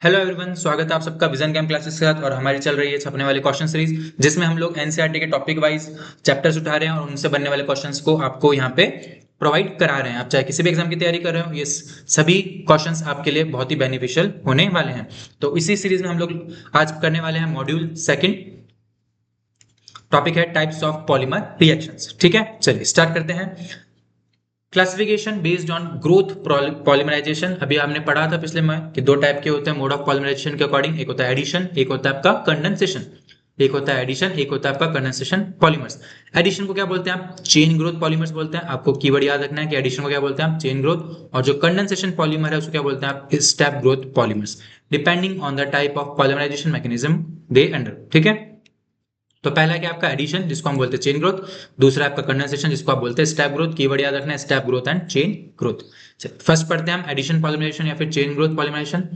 Hello everyone, स्वागत है आप सबका विजन गेम क्लासेस के साथ। और हमारी चल रही है छपने वाले क्वेश्चन सीरीज, जिसमें हम लोग एनसीईआरटी के टॉपिक वाइज चैप्टर्स उठा रहे हैं और उनसे बनने वाले क्वेश्चंस को आपको यहाँ पे प्रोवाइड करा रहे हैं। आप चाहे किसी भी एग्जाम की तैयारी कर रहे हो, ये सभी क्वेश्चंस आपके लिए बहुत ही बेनिफिशियल होने वाले हैं। तो इसी सीरीज में हम लोग आज करने वाले हैं मॉड्यूल सेकेंड। टॉपिक है टाइप्स ऑफ पॉलीमर रिएक्शंस। ठीक है, चलिए स्टार्ट करते हैं। Classification based on growth polymerization. अभी आपने पढ़ा था पिछले में कि दो टाइप के होते हैं मोड ऑफ पॉलीमराइजेशन के अकॉर्डिंग। एक होता है एडिशन, एक होता है आपका कंडेंसेशन। एक होता है एडिशन, एक होता है आपका कंडेंसेशन पॉलीमर्स। एडिशन को क्या बोलते हैं आप? चेन ग्रोथ पॉलीमर्स बोलते हैं। आपको कीवर्ड याद रखना है कि एडिशन को क्या बोलते हैं आप? Chain growth. और जो कंडेंसेशन पॉलीमर है उसको क्या बोलते हैं आप? Step growth polymers, depending on the type of polymerization mechanism they under. ठीक है, तो पहला क्या आपका एडिशन, जिसको हम बोलते हैं चेन ग्रोथ। दूसरा आपका कंडेंसेशन, जिसको आप बोलते हैं स्टेप ग्रोथ। कीवर्ड याद रखना है, step growth and chain growth. First पढ़ते हैं हम एडिशन पॉलीमराइजेशन या फिर chain growth polymerization.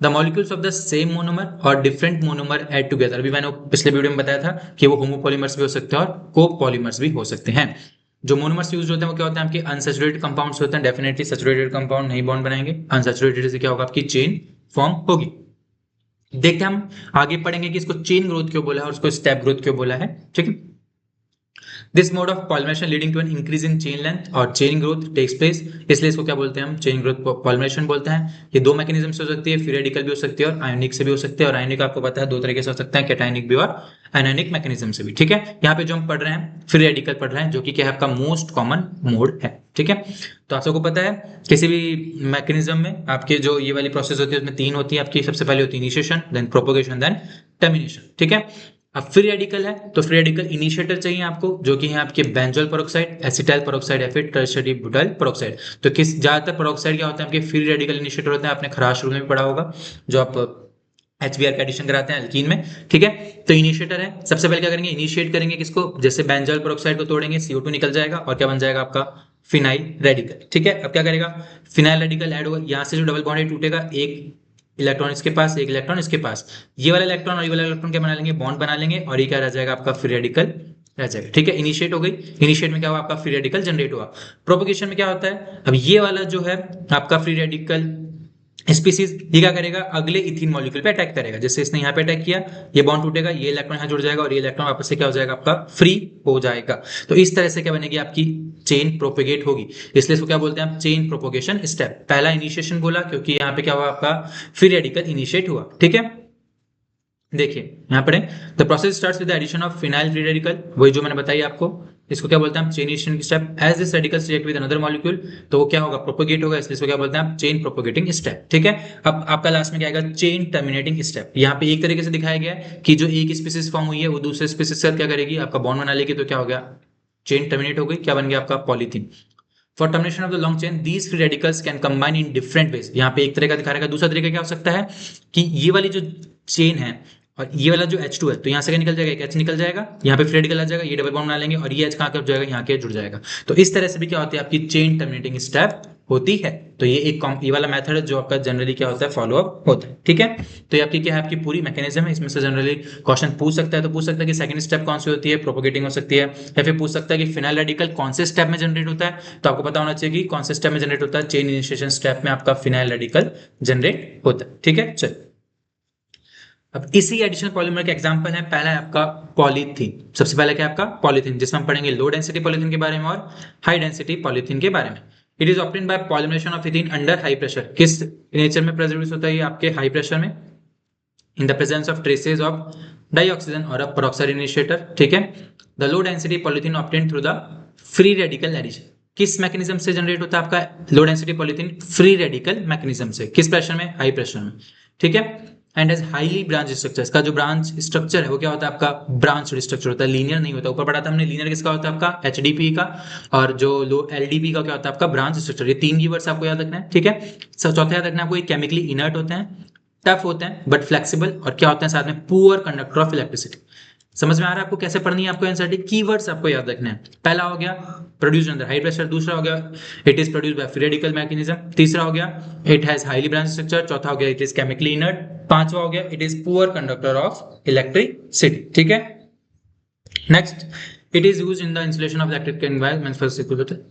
The molecules of the same monomer और डिफरेंट मोनोमर एड टुगेदर। अभी मैंने पिछले वीडियो में बताया था कि वो होमोपॉलीमर्स भी हो सकते हैं और कोपॉलीमर्स भी हो सकते हैं। जो मोनोमर्स यूज होते हैं वो क्या होते हैं आपके? अनसैचुरेटेड कंपाउंड्स होते हैं। डेफिनेटली सैचुरेटेड कंपाउंड नहीं बॉन्ड बनाएंगे। अनसैचुरेटेड से क्या होगा? आपकी चेन फॉर्म होगी। देखते हैं हम आगे पढ़ेंगे कि इसको चेन ग्रोथ क्यों बोला है और उसको स्टेप ग्रोथ क्यों बोला है। ठीक है, this mode of polymerization leading to an increase in chain length और चेन ग्रोथ टेक्स प्लेस, इसलिए इसको क्या बोलते हैं हम? चेन ग्रोथ पॉलीमरेशन बोलते हैं। ये दो मैकेनिज्म से हो सकती है, फ्री रेडिकल भी हो सकती है और आयोनिक से भी हो सकती है। और आयोनिक आपको पता है दो तरीके से हो सकता है, कैटायनिक भी और एनायनिक मैकेनिज्म से भी। ठीक है, यहाँ पे जो हम पढ़ रहे हैं फ्री रेडिकल पढ़ रहे हैं, जो कि क्या है आपका? मोस्ट कॉमन मोड है। ठीक है, तो आप सबको पता है किसी भी मैकेनिज्म में आपके जो ये वाली प्रोसेस होती है उसमें तीन होती है आपकी। सबसे पहले होती है initiation, then propagation, then termination. ठीक है, अब फ्री रेडिकल है तो फ्री रेडिकल इनिशिएटर चाहिए आपको, जो कि है आपके बेंजोल पेरोक्साइड, एसिटाइल पेरोक्साइड या फिर टर्शियरी ब्यूटाइल पेरोक्साइड। तो किस ज्यादातर पेरोक्साइड क्या होता है आपके? फ्री रेडिकल इनिशिएटर होते हैं। आपने खराश रूल में भी पढ़ा होगा, जो आप HBr का एडिशन कराते हैं एल्कीन में। ठीक है, तो इनिशिएटर है। सबसे पहले क्या करेंगे? इनिशिएट करेंगे किसको? जैसे बेंजोल पेरोक्साइड को तोड़ेंगे, CO2 निकल जाएगा और क्या बन जाएगा आपका? Phenyl radical. ठीक है, अब क्या करेगा? फिनाइल रेडिकल ऐड होगा। यहां से जो डबल बॉन्ड टूटेगा, एक इलेक्ट्रॉन इसके पास, एक इलेक्ट्रॉन इसके पास। ये वाला इलेक्ट्रॉन और ये वाला इलेक्ट्रॉन क्या बना लेंगे? बॉन्ड बना लेंगे और ये क्या रह जाएगा आपका? फ्री रेडिकल रह जाएगा। ठीक है, इनिशिएट हो गई। इनिशिएट में क्या हुआ आपका? फ्री रेडिकल जनरेट हुआ। प्रोपोगेशन में क्या होता है? अब ये वाला जो है आपका फ्री रेडिकल स्पीसीज, ये क्या करेगा? अगले इथीन मॉलिक्यूल पे अटैक करेगा। जैसे इसने यहाँ पे अटैक किया, ये बॉन्ड टूटेगा, ये इलेक्ट्रॉन यहाँ जुड़ जाएगा और ये इलेक्ट्रॉन वापस से क्या हो जाएगा आपका? फ्री हो जाएगा। तो इस तरह से क्या बनेगी आपकी? चेन प्रोपेगेट होगी। इसलिए इसको क्या बोलते हैं आप? Chain propagation step. पहला इनिशिएशन बोला क्योंकि यहाँ पे क्या हुआ आपका? फ्री रेडिकल इनिशिएट हुआ। ठीक है, देखिए यहाँ पर the process starts with the addition of phenyl free radical, वही जो मैंने बताई आपको। इसको क्या बोलते हैं हम? चेन इनिशिएशन की step. As this radical react with another molecule, तो वो क्या होगा? प्रोपोगेट होगा, इसलिए इसको क्या बोलते हैं आप? Chain propagating step. ठीक है, अब आपका लास्ट में क्या आएगा? Chain terminating step. यहाँ पे एक तरीके से दिखाया गया है कि जो एक स्पीसीज फॉर्म हुई है वो दूसरे स्पीसीज से क्या करेगी? आपका बॉन्ड बना लेगी। तो क्या हो गया? चेन टर्मिनेट हो गई। क्या बन गया आपका? Polythene. For termination of the long chain these free radicals can combine in different ways. यहाँ पे एक तरह का दिखा रहेगा। दूसरा तरीका क्या हो सकता है कि ये वाली जो चेन है और ये वाला जो H2 है, तो यहाँ से क्या निकल जाएगा? एक H निकल जाएगा, यहाँ पे फ्री रेडिकल आ जाएगा, ये डबल बॉन्ड बना लेंगे और ये H कहाँ कब जाएगा? यहाँ के जुड़ जाएगा। तो इस तरह से भी क्या होती है आपकी? चेन टर्मिनेटिंग स्टेप होती है। तो ये एक ये वाला मेथड है जो आपका जनरली क्या होता है? फॉलो अप होता है। ठीक है, तो ये आपकी क्या है? आपकी पूरी मैकेनिज्म है। इसमें से जनरली क्वेश्चन पूछ सकता है, तो पूछ सकता है कि सेकंड स्टेप कौन सी होती है? प्रोपोगेटिंग हो सकती है। या फिर पूछ सकता है कि फिनाइल रेडिकल कौन से स्टेप में जनरेट होता है? तो आपको पता होना चाहिए कि कौन से स्टेप में जनरेट होता है। चेन इनिशिएशन स्टेप में आपका फिनाइल रेडिकल जनरेट होता है। ठीक है, चल अब इसी एडिशनल पॉलीमर के एग्जांपल है। पहला है आपका पॉलीथीन। सबसे पहले क्या है आपका? पॉलीथीन, जिसमें हम पढ़ेंगे लो डेंसिटी पॉलीथीन के बारे में और हाई डेंसिटी पॉलीथीन के बारे में। It is obtained by polymerization of ethene under high pressure. किस नेचर में प्रेजेंट होता है ये? आपके हाई प्रेशर में, in the presence of traces of dioxygen और अ पेरोक्साइड इनिशिएटर। ठीक है, the low density polythene obtained through the free radical addition. किस मैकेनिज्म से जनरेट होता है आपका low density polythene? Free radical mechanism से। किस प्रेशर में? हाई प्रेशर में। ठीक है, and as highly branch structure. इसका जो ब्रांच स्ट्रक्चर है वो क्या होता है आपका? ब्रांच स्ट्रक्चर होता है, लीनियर नहीं होता। ऊपर पढ़ा था हमने लीनियर किसका होता है आपका? HDP का। और जो लो LDP का क्या होता है आपका? Branch structure. ये तीन कीवर्ड्स आपको याद रखना है। ठीक है, चौथा याद रखना है आपको, ये केमिकली इनर्ट होते हैं, टफ होते हैं बट फ्लेक्सिबल, और क्या होते हैं साथ में? Poor conductor of electricity. समझ में आ रहा है आपको कैसे पढ़नी है आपको एनसीईआरटी? कीवर्ड्स आपको याद रखने हैं। पहला हो गया प्रोड्यूस अंडर हाई प्रेशर। दूसरा हो गया it is produce by free radical mechanism. तीसरा हो गया it has highly branch structure. चौथा हो गया इट इज केमिकली इनर्ट। पांचवा हो गया it is poor conductor of electricity. ठीक है, next it is use in the insulation of electric environment.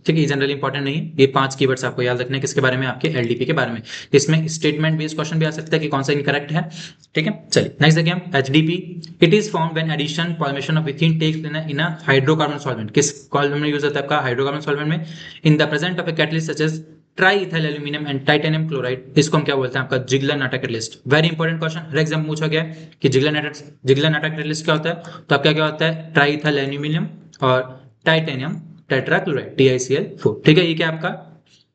ठीक है, जनरली इंपॉर्टेंट नहीं है, ये 5 कीवर्ड्स आपको याद रखने हैं किसके बारे में, आपके एलडीपी के बारे में। इसमें स्टेटमेंट बेस्ड क्वेश्चन भी आ सकता है कि कौन सा इनकरेक्ट है। ठीक है, चलिए नेक्स्ट देखिए हम HDP. It is form when addition formation of ethene takes in a hydrocarbon solvent. किस कॉलम में यूज होता है आपका हाइड्रोकार्बन सॉल्वेंट में, in the presence of a catalyst such as triethyl aluminium and titanium chloride. इसको हम क्या बोलते हैं, आपका Ziegler Natta catalyst. Very important question, हर एग्जाम पूछा गया है कि जिगलर नाटा कैटलिस्ट क्या होता है, तो आपका क्या होता है ट्राई इथाइल एल्यूमिनियम और टाइटेनियम टेट्राक्लोराइड TiCl4। ठीक है, ये क्या आपका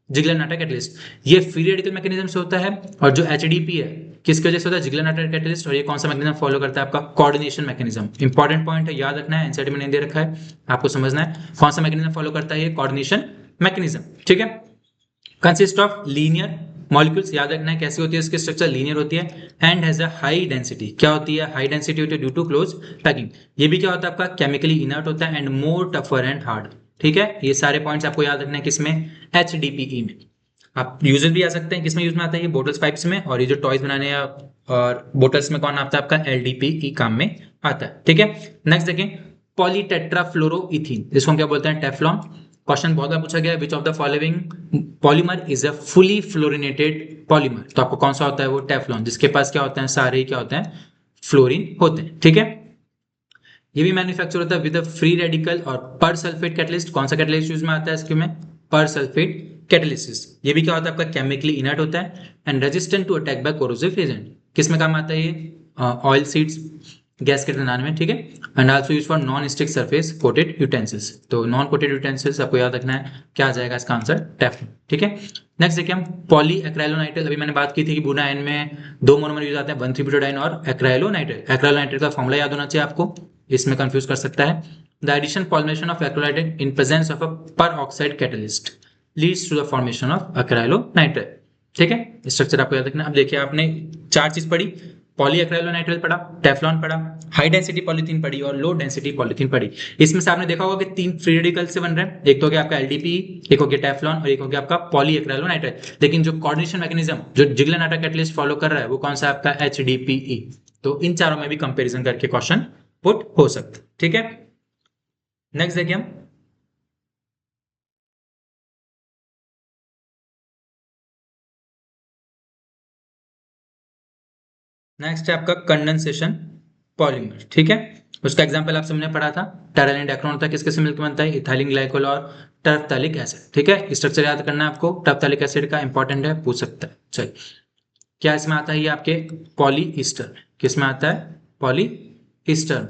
जिगलर नाटा कैटलिस्ट, ये फ्री रेडिकल मैकेनिज्म से होता है। और जो एचडीपी है किसकी वजह से होता है, जिगलर नाटा कैटलिस्ट। और ये कौन सा मैकेनिज्म फॉलो करता है, आपका कोऑर्डिनेशन मैकेनिज्म। इंपॉर्टेंट पॉइंट है, याद रखना है, एनसीईआरटी में नहीं दे रखा है, आपको समझना है कौन सा मैकेनिज्म फॉलो करता है, ये कोऑर्डिनेशन मैकेनिज्म। ठीक है, कंसिस्ट ऑफ लीनियर मॉलिक्यूल्स, याद रखना है कैसी होती है इसकी स्ट्रक्चर, लीनियर होती है। And has a high density, क्या होती है, हाई डेंसिटी होती है ड्यू टू क्लोज पैकिंग। ये भी क्या होता है आपका केमिकली इनर्ट होता है and more tougher and hard. ठीक है, ये सारे पॉइंट्स आपको याद रखना है किसमें, एचडीपीई में। आप यूजेस भी आ सकते हैं, किसमें यूज में आता है, ये बोटल्स पाइप्स में, और ये जो टॉयज बनाने हैं और बोटल्स में कौन आता है, आपका एलडीपीई काम में आता है। ठीक है, नेक्स्ट देखें पॉलीटेट्राफ्लोरोइथीन, जिसको हम क्या बोलते हैं, टेफ्लॉन। क्वेश्चन बहुत बार पूछा गया, विच of the following polymer is a fully fluorinated polymer. तो आपको कौन सा होता है, वो टेफ्लॉन, जिसके पास क्या होते हैं, सारे ही क्या होते हैं, फ्लोरीन होते हैं। ठीक है, ये भी मैन्युफैक्चर होता है विद फ्री रेडिकल और पर सल्फेट कैटलिस्ट। कौन सा कैटलिस्ट यूज में आता है इसके में, पर सल्फेट कैटलिसिस। ये भी क्या होता है आपका केमिकली इनर्ट होता है and resistant to attack by corrosive agent. किस में काम आता है ये, ऑयल सीड्स गैस के बनाने में। ठीक है, and also use for non stick surface coated utensils. तो नॉन कोटेड यूटेंसिल्स आपको याद रखना है, क्या आ जाएगा इसका आंसर, टेफ्लॉन। ठीक है, नेक्स्ट देखिए हम पॉली एक्राइलोनाइट्राइल। अभी मैंने बात की थी कि बूना आयन में 2 मोनोमर यूज आते हैं, 1,3-ब्यूटाडाइन और एक्राइलोनाइट्राइल। एक्राइलोनाइट्राइल का फॉर्मूला याद होना चाहिए आपको, इसमें कंफ्यूज कर सकता है। The addition formation of acrylonitrile in presence of a peroxide catalyst leads to the formation of acrylonitrile. ठीक है, स्ट्रक्चर आपको याद रखना। अब देखिए आपने 4 चीज पढ़ी, पॉली एक्राइलोनाइट्राइल पढ़ा, टेफ्लॉन पढ़ा, हाई डेंसिटी पॉलीथीन पढ़ी और लो डेंसिटी पॉलीथीन पढ़ी। इसमें से आपने देखा होगा कि 3 फ्री रेडिकल से बन रहे हैं, एक तो हो गया आपका एलडीपी, एक हो गया टेफ्लॉन और एक हो गया आपका पॉली एक्राइलोनाइट्राइल। लेकिन जो कोऑर्डिनेशन मैकेनिज्म जो जिगलर नाटा कैटलिस्ट फॉलो कर रहा है वो कौन सा आपका एचडीपीई। तो इन चारों में भी कंपेरिजन करके क्वेश्चन पुट हो सकता है। ठीक है, नेक्स्ट देखिए हम नेक्स्ट है आपका कंडेंसेशन पॉलीमर। ठीक है, उसका एग्जांपल आप सबने पढ़ा था, टेरालिन डाइक्रोन होता है, किसके से मिलकर बनता है, इथाइलिन ग्लाइकोल और टर्फथैलिक एसिड। ठीक है, स्ट्रक्चर याद करना है आपको, टर्फथैलिक एसिड का इंपॉर्टेंट है, पूछ सकता है। चलिए, क्या इसमें आता है, ये आपके पॉलीईस्टर, किस में आता है, पॉलीईस्टर।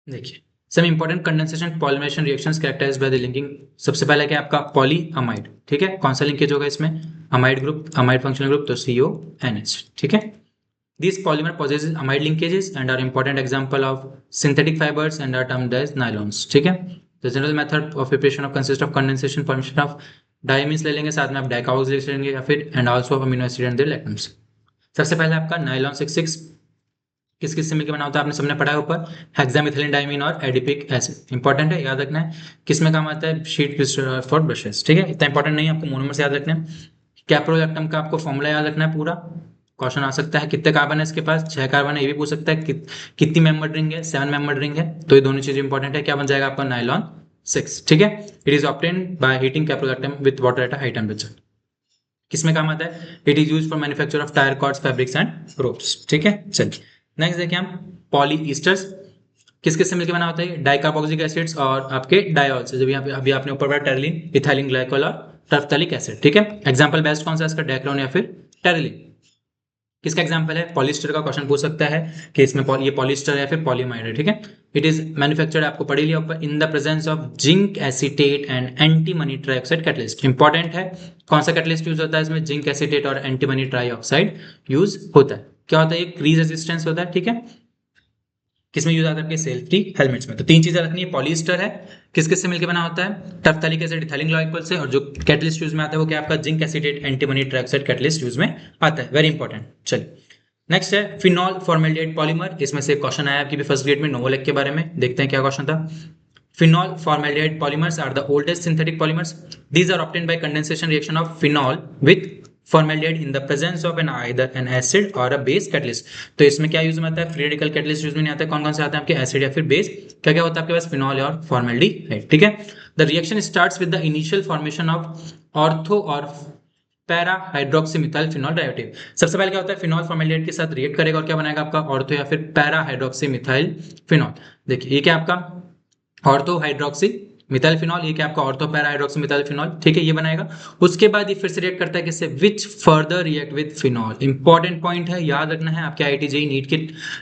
देखिए some important condensation polymerization reactions characterized by the linking. सबसे पहले क्या आपका पॉलीअमाइड। ठीक है, कौन सा लिंकेज होगा इसमें, amide group, amide functional group, तो CONH। ठीक है, these polymer possesses amide linkages and are important example of synthetic fibers and are termed as nylons। ठीक है, the general method of preparation of consist of condensation formation of diamines ले लेंगे, साथ में आप डाइकार्बोक्स ले लेंगे या फिर and also of amino acid and their atoms। सबसे पहले आपका नाइलॉन 66 किस किस से मिलकर बना होता है, आपने सबने पढ़ा है ऊपर, हेक्सामिथिलीन डाइमीन और एडिपिक एसिड। इंपॉर्टेंट है, याद रखना है, किस में काम आता है, शीट फॉर ब्रशेस। ठीक है, इतना इंपॉर्टेंट नहीं है, आपको मोनोमर से याद रखना है। कैप्रोलैक्टम का आपको फॉर्मूला याद रखना है पूरा, क्वेश्चन आ सकता है, कितने कार्बन है इसके पास, 6 कार्बन है, ये भी पूछ सकता है, कितनी मेंबर रिंग है, 7 मेंबर रिंग है। तो ये दोनों चीजें इंपॉर्टेंट है, क्या बन जाएगा आपका नाइलॉन 6। ठीक है, it is obtained by heating caprolactam with water at a high temperature. किसमें काम आता है, it is use for manufacture of tyre cords fabrics and ropes. ठीक है, चलिए नेक्स्ट देखिए हम पॉलीईस्टर्स किस किस से मिलकर बना होता है, डाइकार्बोक्सिलिक एसिड्स और आपके डायोल से, जब यहाँ अभी आपने ऊपर पढ़ा टेरिलीन, इथाइलिन ग्लाइकोल और टर्फथैलिक एसिड। ठीक है, एग्जांपल बेस्ट कौन सा है इसका, डाइक्रोन या फिर टेरिलीन। किसका एग्जांपल है, पॉलिस्टर का क्वेश्चन पूछ सकता है कि इसमें ये पॉलिस्टर है या फिर पॉलीमाइड है। ठीक है, इट इज मैन्युफैक्चर्ड, आपको पढ़ लिया ऊपर, इन the presence of zinc acetate and antimony trioxide catalyst. Important है, कौन सा कैटलिस्ट यूज होता है इसमें, जिंक एसीटेट और एंटीमनी ट्राइऑक्साइड यूज होता है। क्या होता है, ये क्रीज रेजिस्टेंस होता है। ठीक है, किसमें यूज आता है, सेल्फ्टी हेलमेट्स में। तो 3 चीजें रखनी है, पॉलीस्टर है, किस किस से मिलकर बना होता है, टर्फथैलिक एसिड इथाइलिन ग्लाइकोल से, और जो कैटलिस्ट यूज में आता है वो क्या आपका zinc acetate antimony trioxide catalyst use में आता है। Very important. चलिए नेक्स्ट है फिनॉल फॉर्मेल्डिहाइड पॉलीमर। इसमें से क्वेश्चन आया आपकी भी फर्स्ट ग्रेड में नोवोलेक के बारे में, देखते हैं क्या क्वेश्चन था। Phenol formaldehyde polymers are the oldest synthetic polymers. These are obtained by condensation reaction of phenol with formaldehyde in the presence of an either an acid और अ बेस कैटलिस्ट। तो इसमें क्या यूज में आता है, free radical catalyst use में नहीं आता है। कौन कौन से आते हैं आपके, एसिड या फिर बेस। क्या क्या होता है आपके पास, फिनॉल और फॉर्मेल्डिहाइड, ठीक है। The reaction starts with the initial formation of ortho और para hydroxy methyl phenol derivative. सबसे पहले क्या होता है, फिनॉल फॉर्मेल्डिहाइड के साथ रिएक्ट करेगा और क्या बनाएगा आपका, ऑर्थो या फिर पैरा हाइड्रोक्सी मिथाइल फिनॉल। देखिए ये क्या आपका ऑर्थो हाइड्रोक्सी मिथाइल फिनॉल, ये क्या आपका ortho para hydroxy methyl phenol, ठीक है, ये बनाएगा। उसके बाद ये फिर से रिएक्ट करता है किससे, which further react with phenol. Important point है, याद रखना है, आपके आईआईटी जेईई नीट के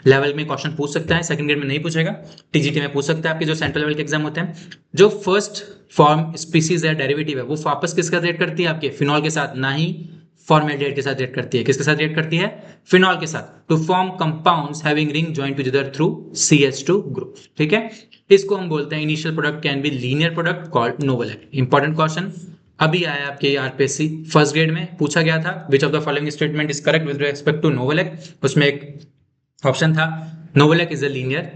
लेवल में क्वेश्चन पूछ सकता है, सेकंड ग्रेड में नहीं पूछेगा, टीजीटी में पूछ सकता है, आपके जो सेंट्रल लेवल के एग्जाम होते हैं। जो फर्स्ट फॉर्म स्पीसीज है, डेरिवेटिव है, वो वापस किसका रिएक्ट करती है, आपके फिनॉल के साथ, ना ही फॉर्मेल्डिहाइड के साथ रिएक्ट करती है। किसके साथ रिएक्ट करती है, फिनॉल के साथ, to form compounds having ring joint together through CH2 group, ठीक है। इसको हम बोलते हैं initial product can be linear product called novolac. Important question अभी आया आपके आरपीएससी फर्स्ट ग्रेड में, पूछा गया था, which of the following statement is correct with respect to novolac. उसमें एक ऑप्शन था, novolac is a linear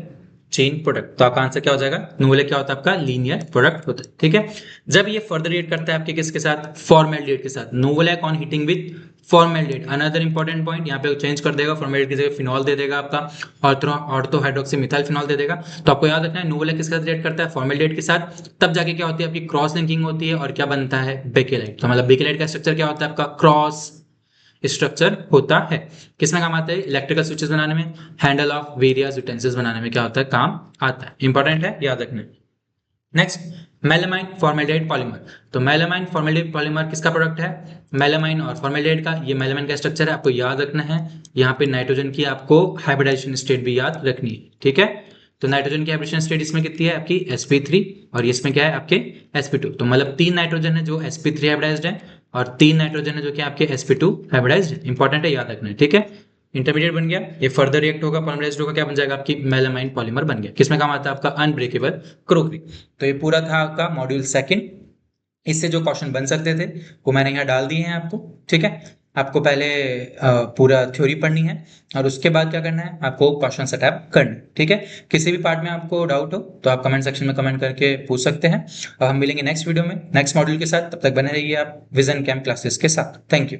chain product. तो आपका आंसर क्या हो जाएगा, नोवेलेट क्या होता है आपका, लीनियर प्रोडक्ट होता है, ठीक है। जब ये फर्दर रिएक्ट करता है आपके किसके साथ, फॉर्मेल्डिहाइड के साथ, novolac on heating with formaldehyde. Another important point, यहाँ पे चेंज कर देगा, फॉर्मेल्डिहाइड की जगह फिनॉल दे देगा आपका, ऑर्थो हाइड्रोक्सी मिथाइल फिनॉल दे देगा। तो आपको याद रखना है, नोवेलेट किसके साथ रिएक्ट करता है, फॉर्मेल्डिहाइड के साथ, तब जाके क्या होती है आपकी क्रॉस लिंकिंग होती है और क्या बनता है, बेकेलाइट। तो मतलब बेकेलाइट का स्ट्रक्चर क्या होता है आपका, क्रॉस स्ट्रक्चर होता है। किसमें काम आता है, इलेक्ट्रिकल स्विचेस बनाने में, हैंडल ऑफ वेरियस यूटेंसिल्स बनाने में क्या होता है, काम आता है। इंपॉर्टेंट है, याद रखना। Next, melamine formaldehyde polymer. तो मेलामाइन फॉर्मेल्डिहाइड पॉलीमर किसका प्रोडक्ट है, मेलामाइन और फॉर्मेल्डिहाइड का। ये मेलामाइन का स्ट्रक्चर है, आपको याद रखना है। यहाँ पे नाइट्रोजन की आपको हाइब्रिडाइजेशन स्टेट भी याद रखनी है, ठीक है। तो नाइट्रोजन की हाइब्रिडेशन स्टेट इसमें कितनी है आपकी, sp3, और इसमें क्या है आपके sp2। तो मतलब 3 नाइट्रोजन है जो sp3 हाइब्रिडाइज्ड है और 3 नाइट्रोजन है जो कि आपके sp2 हाइब्रिडाइज्ड है। इंपॉर्टेंट है, याद रखना है, ठीक है। इंटरमीडिएट बन गया, ये फर्दर रिएक्ट होगा, पॉलीमराइज्ड होगा, क्या बन जाएगा आपकी मेलामाइन पॉलीमर बन गया। किसमें काम आता है आपका, अनब्रेकेबल क्रोकरी। तो ये पूरा था आपका मॉड्यूल सेकंड। इससे जो क्वेश्चन बन सकते थे वो मैंने यहाँ डाल दिए हैं आपको, ठीक है। आपको पहले पूरा थ्योरी पढ़नी है और उसके बाद क्या करना है, आपको क्वेश्चन अटैम्प्ट करना है, ठीक है। किसी भी पार्ट में आपको डाउट हो तो आप कमेंट सेक्शन में कमेंट करके पूछ सकते हैं। और हम मिलेंगे नेक्स्ट वीडियो में नेक्स्ट मॉड्यूल के साथ, तब तक बने रहिए आप विजन कैम्प क्लासेस के साथ। Thank you.